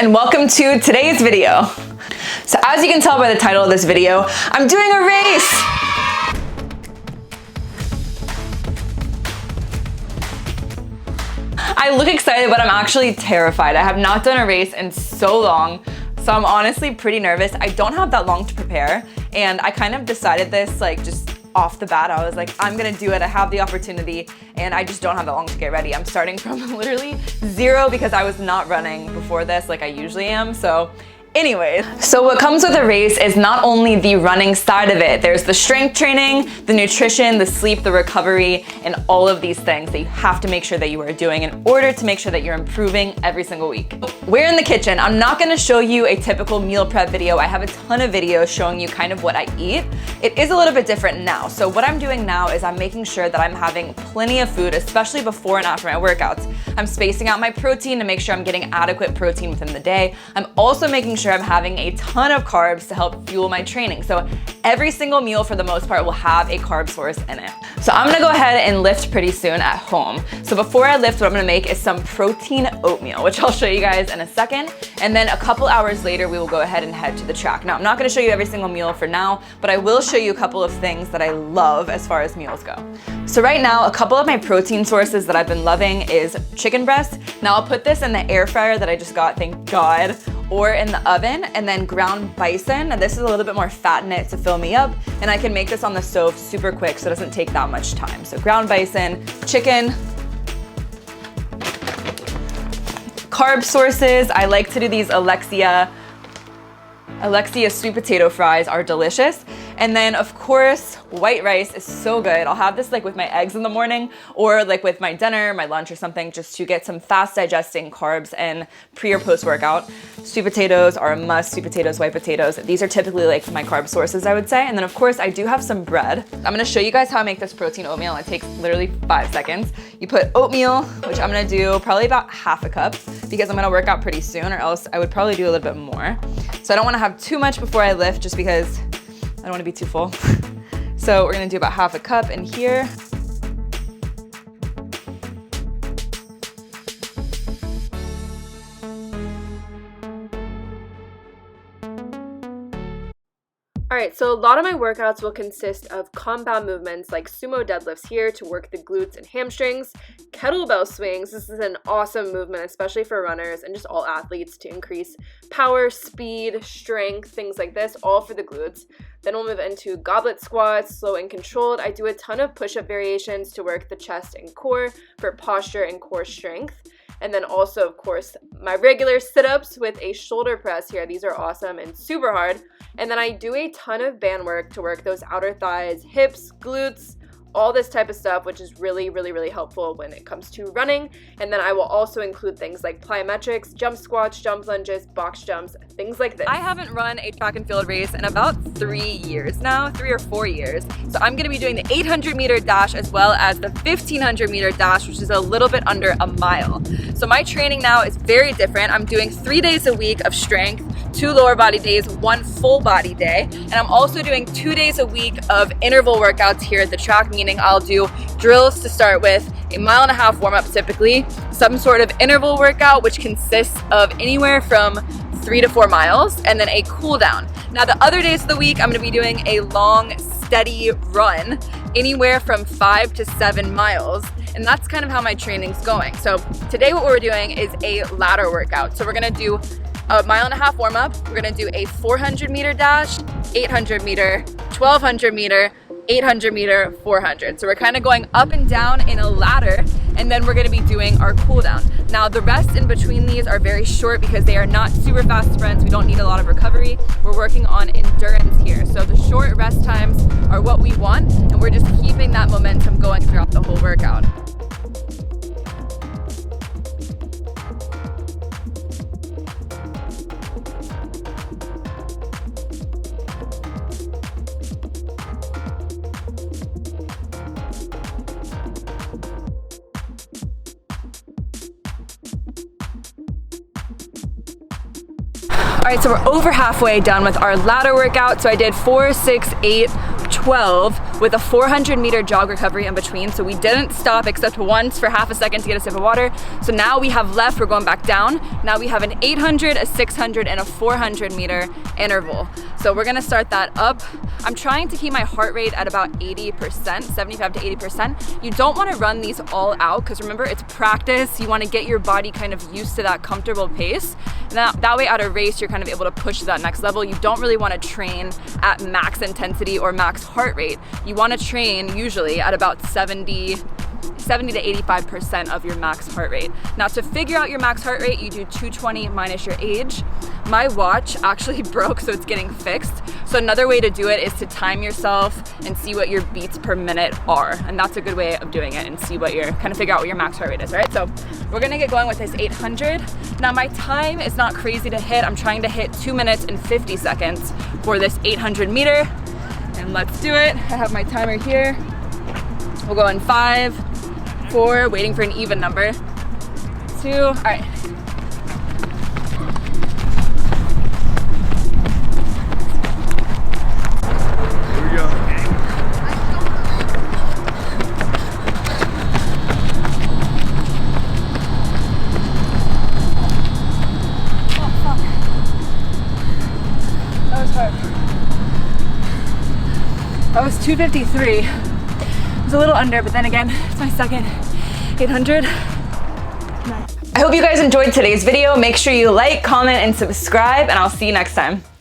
and welcome to today's video. So as you can tell by the title of this video, I'm doing a race. I look excited, but I'm actually terrified. I have not done a race in so long, so I'm honestly pretty nervous. I don't have that long to prepare, and I kind of decided this just off the bat. I was like, I'm gonna do it. I have the opportunity, and I just don't have that long to get ready. I'm starting from literally zero because I was not running before this like I usually am. So anyways, so what comes with a race is not only the running side of it, there's the strength training, the nutrition, the sleep, the recovery, and all of these things that you have to make sure that you are doing in order to make sure that you're improving every single week. We're in the kitchen. I'm not gonna show you a typical meal prep video. I have a ton of videos showing you kind of what I eat. It is a little bit different now. So what I'm doing now is I'm making sure that I'm having plenty of food, especially before and after my workouts. I'm spacing out my protein to make sure I'm getting adequate protein within the day. I'm also making sure I'm having a ton of carbs to help fuel my training. So every single meal for the most part will have a carb source in it. So I'm gonna go ahead and lift pretty soon at home. So before I lift, what I'm gonna make is some protein oatmeal, which I'll show you guys in a second. And then a couple hours later, we will go ahead and head to the track. Now, I'm not gonna show you every single meal for now, but I will show you a couple of things that I love as far as meals go. So right now, a couple of my protein sources that I've been loving is chicken breast. Now I'll put this in the air fryer that I just got, thank God, or in the oven, and then ground bison. And this is a little bit more fat in it to fill me up, and I can make this on the stove super quick so it doesn't take that much time. So ground bison, chicken. Carb sources, I like to do these Alexia sweet potato fries are delicious. And then of course, white rice is so good. I'll have this with my eggs in the morning, or with my dinner, my lunch or something, just to get some fast digesting carbs and pre or post workout. Sweet potatoes are a must, sweet potatoes, white potatoes. These are typically my carb sources, I would say. And then of course I do have some bread. I'm gonna show you guys how I make this protein oatmeal. It takes literally 5 seconds. You put oatmeal, which I'm gonna do probably about half a cup because I'm gonna work out pretty soon, or else I would probably do a little bit more. So I don't wanna have too much before I lift just because I don't want to be too full. So we're gonna do about half a cup in here. Alright, so a lot of my workouts will consist of compound movements like sumo deadlifts here to work the glutes and hamstrings, kettlebell swings. This is an awesome movement, especially for runners and just all athletes, to increase power, speed, strength, things like this, all for the glutes. Then we'll move into goblet squats, slow and controlled. I do a ton of push-up variations to work the chest and core for posture and core strength. And then also, of course, my regular sit-ups with a shoulder press here. These are awesome and super hard. And then I do a ton of band work to work those outer thighs, hips, glutes, all this type of stuff, which is really, really, really helpful when it comes to running. And then I will also include things like plyometrics, jump squats, jump lunges, box jumps, things like this. I haven't run a track and field race in about 3 years now, 3 or 4 years. So I'm gonna be doing the 800 meter dash as well as the 1500 meter dash, which is a little bit under a mile. So my training now is very different. I'm doing 3 days a week of strength, 2 lower body days, 1 full body day. And I'm also doing 2 days a week of interval workouts here at the track, meaning I'll do drills to start with, a 1.5 mile warm up typically, some sort of interval workout, which consists of anywhere from 3 to 4 miles, and then a cool down. Now the other days of the week, I'm gonna be doing a long, steady run, anywhere from 5 to 7 miles. And that's kind of how my training's going. So today what we're doing is a ladder workout. So we're gonna do a 1.5 mile warm up. We're gonna do a 400 meter dash, 800 meter, 1200 meter, 800 meter, 400. So we're kind of going up and down in a ladder, and then we're gonna be doing our cool down. Now the rests in between these are very short because they are not super fast sprints. We don't need a lot of recovery. We're working on endurance here. So the short rest times are what we want, and we're just keeping that momentum going throughout the whole workout. All right, so we're over halfway done with our ladder workout. So I did 4, 6, 8, 12 with a 400-meter jog recovery in between. So we didn't stop except once for half a second to get a sip of water. So now we have left, we're going back down. Now we have an 800, a 600, and a 400-meter interval. So we're gonna start that up. I'm trying to keep my heart rate at about 80%, 75 to 80%. You don't wanna run these all out, because remember, it's practice. You wanna get your body kind of used to that comfortable pace. And that way at a race, you're kind of able to push to that next level. You don't really wanna train at max intensity or max heart rate. You wanna train usually at about 70 to 85% of your max heart rate. Now to figure out your max heart rate, you do 220 minus your age. My watch actually broke, so it's getting fixed. So another way to do it is to time yourself and see what your beats per minute are. And that's a good way of doing it, and see what your, kind of figure out what your max heart rate is, right? So we're gonna get going with this 800. Now my time is not crazy to hit. I'm trying to hit 2 minutes and 50 seconds for this 800 meter. And let's do it. I have my timer here. We'll go in 5, 4, waiting for an even number. 2, all right. Here we go. Oh, fuck. That was hard. That was 253. It was a little under, but then again, it's my second 800. I hope you guys enjoyed today's video. Make sure you like, comment, and subscribe, and I'll see you next time.